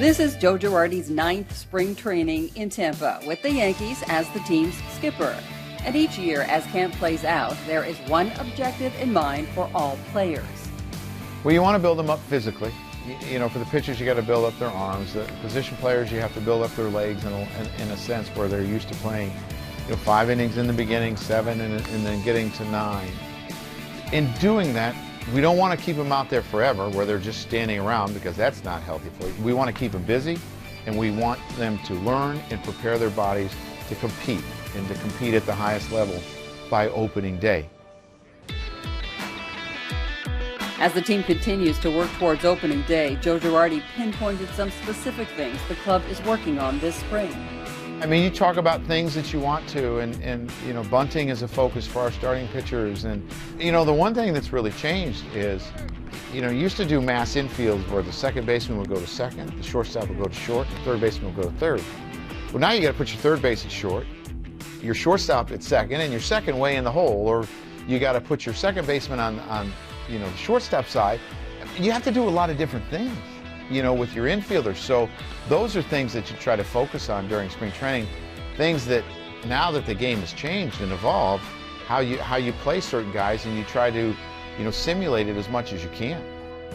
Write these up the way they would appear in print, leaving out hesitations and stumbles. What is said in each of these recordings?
This is Joe Girardi's 9th spring training in Tampa with the Yankees as the team's skipper. And each year, as camp plays out, there is one objective in mind for all players. Well, you want to build them up physically. You know, for the pitchers, you got to build up their arms. The position players, you have to build up their legs in a sense where they're used to playing, 5 innings in the beginning, 7, and then getting to 9. In doing that, we don't want to keep them out there forever where they're just standing around, because that's not healthy for you. We want to keep them busy, and we want them to learn and prepare their bodies to compete, and to compete at the highest level by opening day. As the team continues to work towards opening day, Joe Girardi pinpointed some specific things the club is working on this spring. I mean, you talk about things that you want to, and bunting is a focus for our starting pitchers. And, the one thing that's really changed is, you used to do mass infields where the second baseman would go to second, the shortstop would go to short, the third baseman would go to third. Well, now you got to put your third base at short, your shortstop at second, and your second way in the hole, or you got to put your second baseman on the shortstop side. You have to do a lot of different things, with your infielders. So those are things that you try to focus on during spring training, things that now that the game has changed and evolved, how you play certain guys, and you try to, simulate it as much as you can.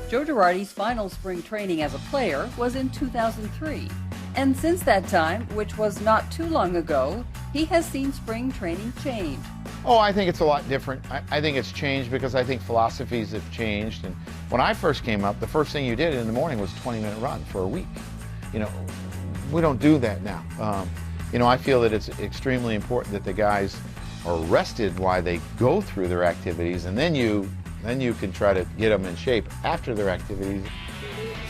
Joe Girardi's final spring training as a player was in 2003. And since that time, which was not too long ago, he has seen spring training change. Oh, I think it's a lot different. I think it's changed because I think philosophies have changed. And when I first came up, the first thing you did in the morning was a 20-minute run for a week. We don't do that now. I feel that it's extremely important that the guys are rested while they go through their activities, and then you can try to get them in shape after their activities.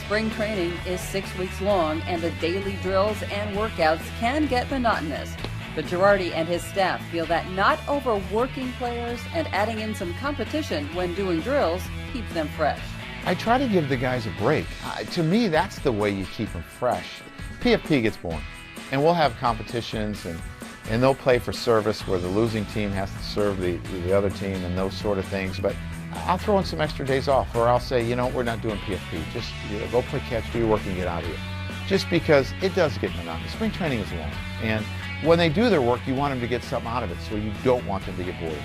Spring training is 6 weeks long, and the daily drills and workouts can get monotonous. But Girardi and his staff feel that not overworking players and adding in some competition when doing drills keeps them fresh. I try to give the guys a break. To me, that's the way you keep them fresh. PFP gets boring, and we'll have competitions, and they'll play for service where the losing team has to serve the other team and those sort of things. But I'll throw in some extra days off, or I'll say, we're not doing PFP. Just go play catch, do your work, and get out of here. Just because it does get monotonous. Spring training is long, and when they do their work, you want them to get something out of it, so you don't want them to get bored.